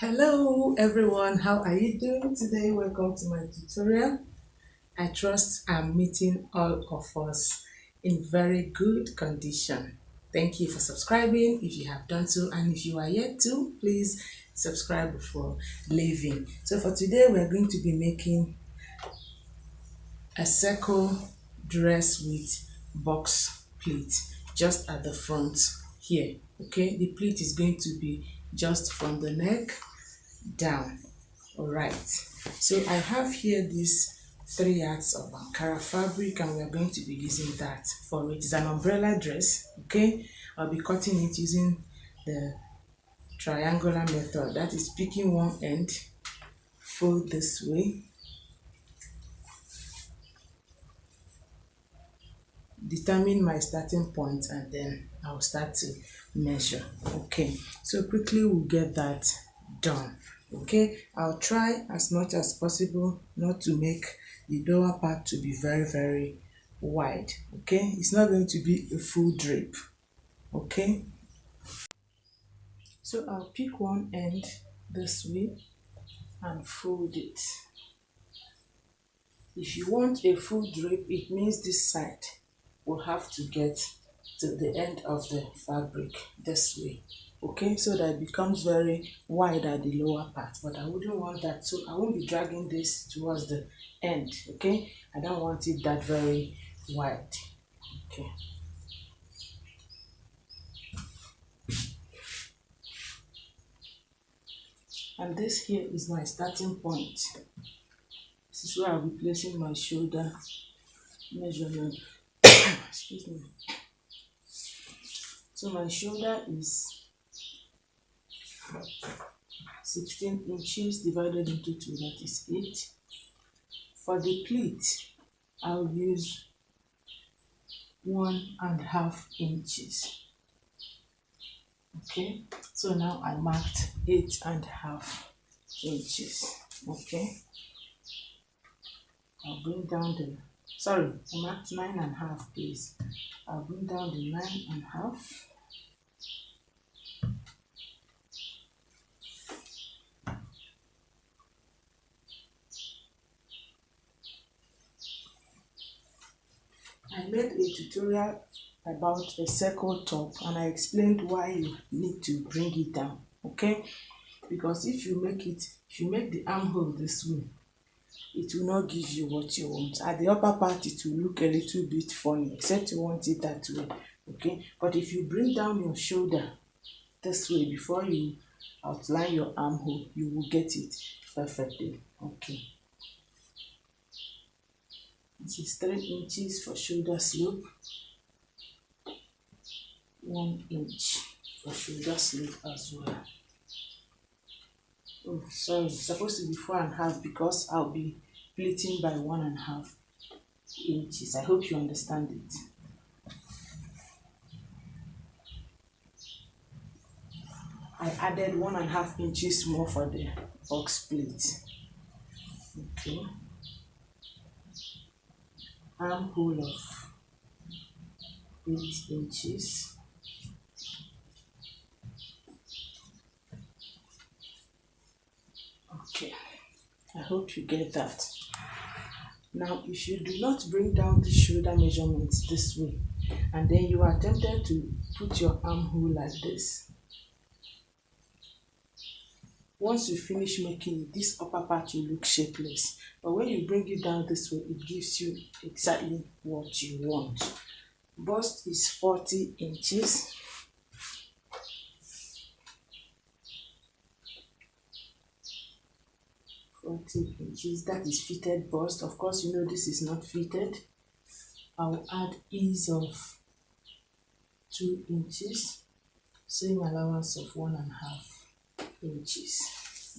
Hello everyone, how are you doing today? Welcome to my tutorial. I trust I'm meeting all of us in very good condition. Thank you for subscribing if you have done so, and if you are yet to, please subscribe before leaving. So for today we're going to be making a circle dress with box pleat just at the front here. Okay, the pleat is going to be just from the neck down. All right, so I have here these 3 yards of Ankara fabric, and we are going to be using that for it. It's an umbrella dress. Okay, I'll be cutting it using the triangular method, that is picking one end, fold this way, determine my starting point, and then I'll start to measure. Okay, so quickly we'll get that done. Okay, I'll try as much as possible not to make the lower part to be very wide. Okay, it's not going to be a full drape. Okay, so I'll pick one end this way and fold it. If you want a full drape, it means this side will have to get to the end of the fabric this way. Okay, so that it becomes very wide at the lower part, but I wouldn't want that, so I won't be dragging this towards the end. Okay, I don't want it that very wide. Okay, and this here is my starting point. This is where I'll be placing my shoulder measurement. Excuse me. So my shoulder is 16 inches divided into 2, that is 8. For the pleat, I'll use 1.5 inches. Okay, so now I marked 8.5 inches. Okay, I'll bring down the, sorry, I marked 9.5, please. I'll bring down the 9.5. I made a tutorial about a circle top, and I explained why you need to bring it down. Okay, because if you make the armhole this way, it will not give you what you want. At the upper part, it will look a little bit funny, except you want it that way. Okay, but if you bring down your shoulder this way before you outline your armhole, you will get it perfectly. Okay, this is 3 inches for shoulder slope, 1 inch for shoulder slope as well. Oh, sorry, it's supposed to be 4.5 because I'll be pleating by 1.5 inches. I hope you understand it. I added 1.5 inches more for the box pleat. Okay, armhole of 8 inches. Okay, I hope you get that. Now, if you do not bring down the shoulder measurements this way, and then you are tempted to put your armhole like this, once you finish making it, this upper part will look shapeless. But when you bring it down this way, it gives you exactly what you want. Bust is 40 inches. That is fitted bust. Of course, you know this is not fitted. I'll add ease of 2 inches, same allowance of 1.5 inches.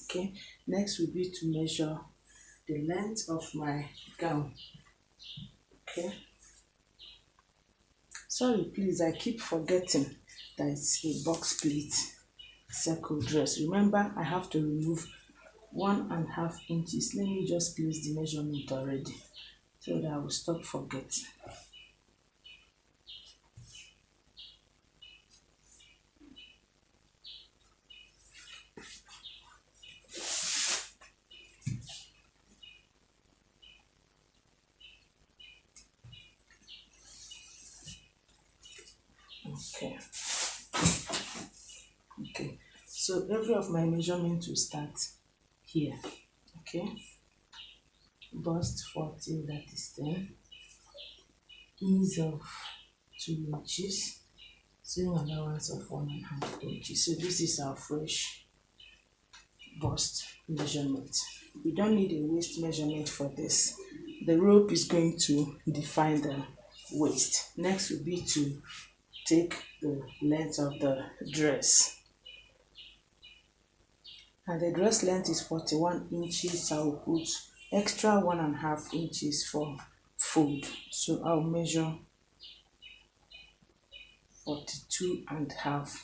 Okay, next will be to measure the length of my gown. Okay, sorry, please, I keep forgetting that it's a box pleat circle dress. Remember, I have to remove 1.5 inches. Let me just place the measurement already so that I will stop forgetting. Okay. Okay. So every of my measurement will start here. Okay. Bust 40, that is 10. Ease of 2 inches. Sewing allowance of 1.5 inches. So this is our fresh bust measurement. We don't need a waist measurement for this. The rope is going to define the waist. Next will be to take the length of the dress. And the dress length is 41 inches. I will put extra 1.5 inches for fold. So I'll measure 42.5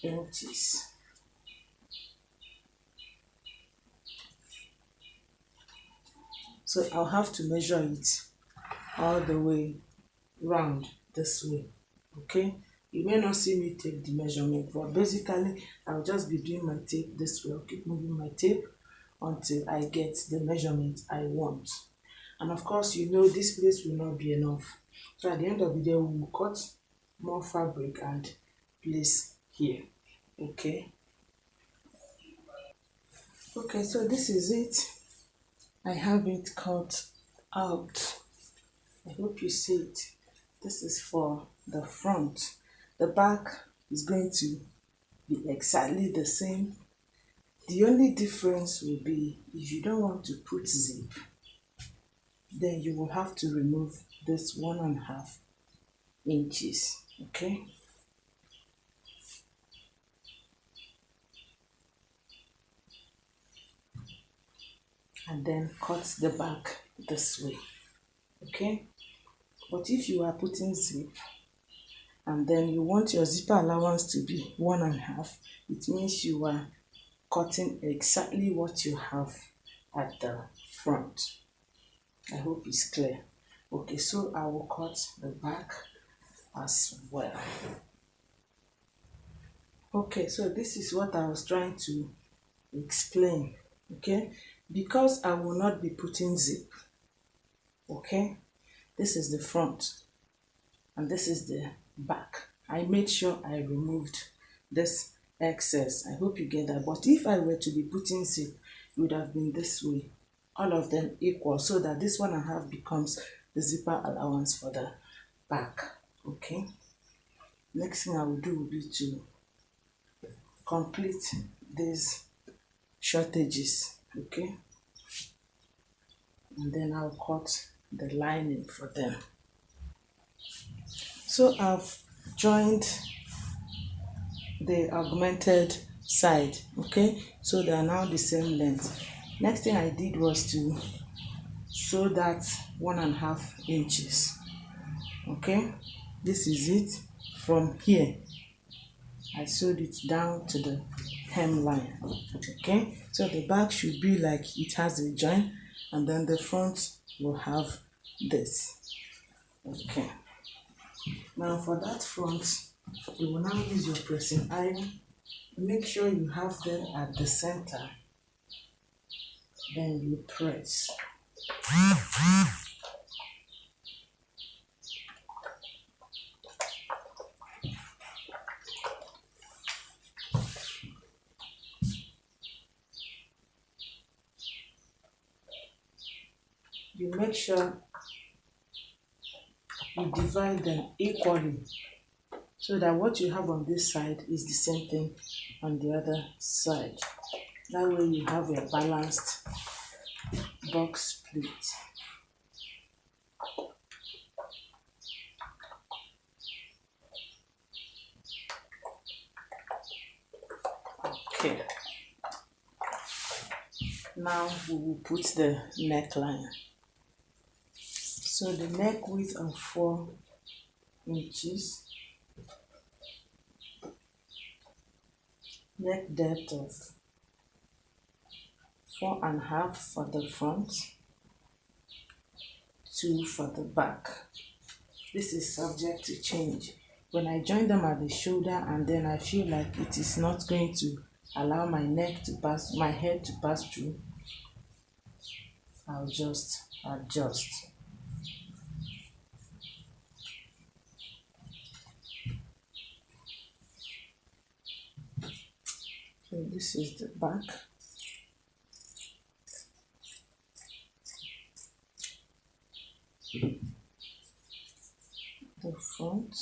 inches. So I'll have to measure it all the way round this way. Okay, you may not see me take the measurement, but basically I'll just be doing my tape this way. I'll keep moving my tape until I get the measurement I want. And of course, you know this place will not be enough. So at the end of the day, we will cut more fabric and place here. Okay. Okay, so this is it. I have it cut out. I hope you see it. This is for the front. The back is going to be exactly the same. The only difference will be if you don't want to put zip, then you will have to remove this 1.5 inches. Okay. And then cut the back this way. Okay. But if you are putting zip and then you want your zipper allowance to be 1.5, it means you are cutting exactly what you have at the front. I hope it's clear. Okay, so I will cut the back as well. Okay, so this is what I was trying to explain. Okay, because I will not be putting zip. Okay, this is the front and this is the back. I made sure I removed this excess. I hope you get that. But if I were to be putting zip, it would have been this way, all of them equal, so that this 1.5 becomes the zipper allowance for the back. Okay, next thing I will do will be to complete these shortages. Okay, and then I'll cut the lining for them. So I've joined the augmented side. Okay, so they are now the same length. Next thing I did was to sew that 1.5 inches. Okay, this is it. From here I sewed it down to the hemline. Okay, so the back should be like it has a join, and then the front will have this. Okay, now for that front, you will now use your pressing iron. Make sure you have them at the center, then you press. You make sure you divide them equally, so that what you have on this side is the same thing on the other side. That way you have a balanced box pleat. Okay, now we will put the neckline. So the neck width of 4 inches, neck depth of 4.5 for the front, 2 for the back. This is subject to change. When I join them at the shoulder and then I feel like it is not going to allow my neck to pass, my head to pass through, I'll just adjust. So this is the back. The front.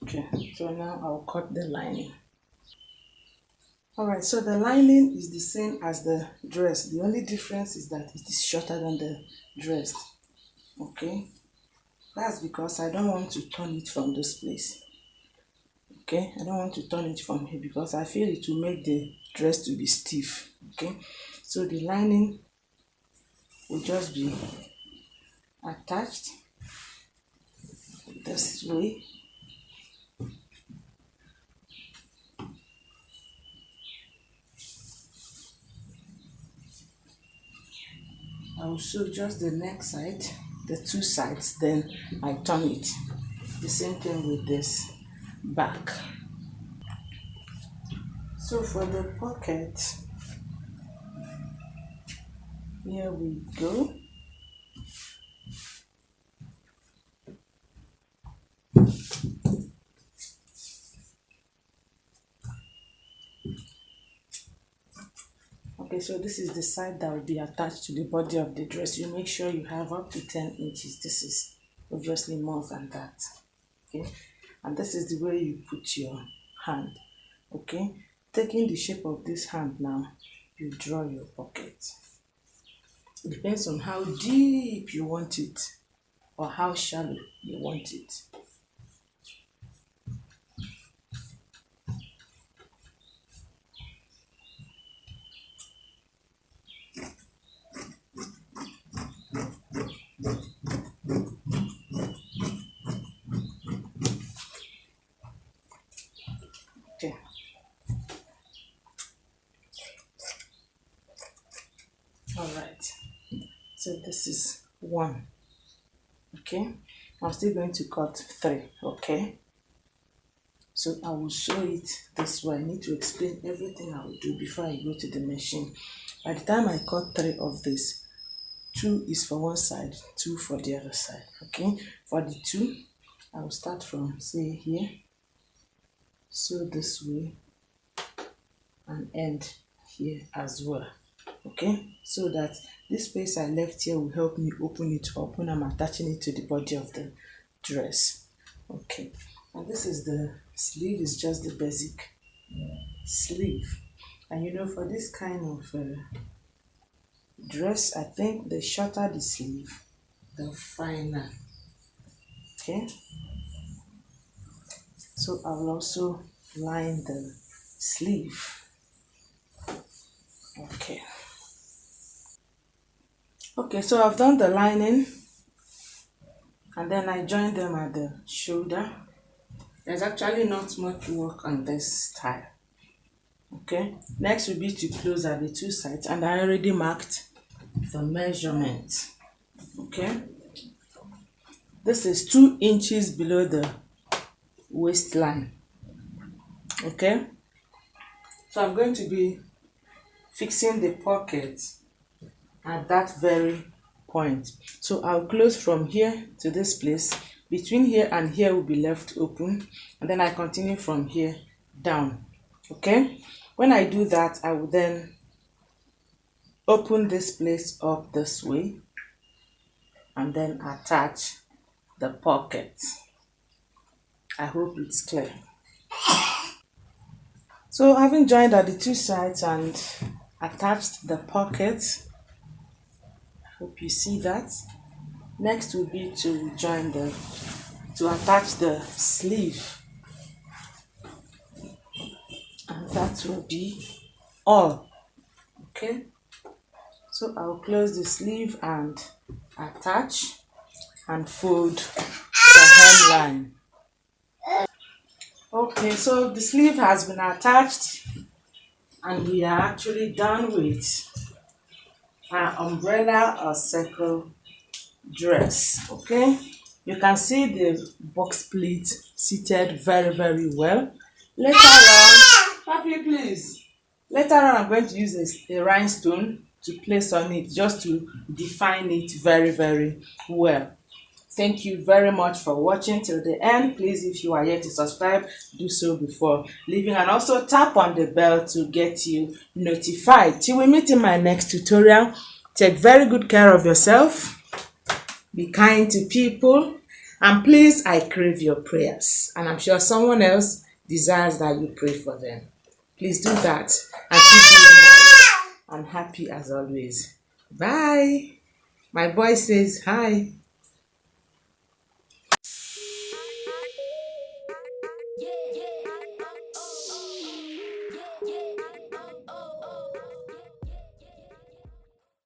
Okay, so now I'll cut the lining. Alright, so the lining is the same as the dress. The only difference is that it is shorter than the dress. Okay, that's because I don't want to turn it from this place. Okay, I don't want to turn it from here because I feel it will make the dress to be stiff. Okay, so the lining will just be attached this way. I will sew just the neck side, the two sides, then I turn it. The same thing with this back. So for the pocket, here we go. Okay, so this is the side that will be attached to the body of the dress. You make sure you have up to 10 inches. This is obviously more than that. Okay, and this is the way you put your hand. Okay, taking the shape of this hand now, you draw your pocket. It depends on how deep you want it or how shallow you want it. Okay. All right. So this is 1. Okay. I'm still going to cut 3. Okay. So I will sew it this way. I need to explain everything I will do before I go to the machine. By the time I cut 3 of this, 2 is for one side, 2 for the other side. Okay. For the 2, I will start from, say, here. Sew this way and end here as well. Okay, so that this space I left here will help me open it up when I'm attaching it to the body of the dress. Okay, and this is the sleeve. Is just the basic sleeve, and you know, for this kind of dress, I think the shorter the sleeve, the finer. Okay, so I will also line the sleeve. Okay, so I've done the lining and then I joined them at the shoulder. There's actually not much work on this style. Okay, next will be to close at the 2 sides, and I already marked the measurement. Okay, this is 2 inches below the waistline. Okay, so I'm going to be fixing the pocket at that very point. So I'll close from here to this place. Between here and here will be left open, and then I continue from here down. Okay, when I do that, I will then open this place up this way and then attach the pocket. I hope it's clear. So having joined at the 2 sides and attached the pocket, hope you see that. Next will be to attach the sleeve, and that will be all. Okay, so I'll close the sleeve and attach and fold the hemline. Okay, so the sleeve has been attached and we are actually done with our umbrella or circle dress. Okay, you can see the box pleat seated very well. Later on, Papi, please. Later on, I'm going to use a rhinestone to place on it just to define it very, very well. Thank you very much for watching till the end. Please, if you are yet to subscribe, do so before leaving, and also tap on the bell to get you notified. Till we meet in my next tutorial, take very good care of yourself, be kind to people, and please, I crave your prayers, and I'm sure someone else desires that you pray for them. Please do that and keep being nice and happy as always. Bye. My boy says hi. Yeah, yeah.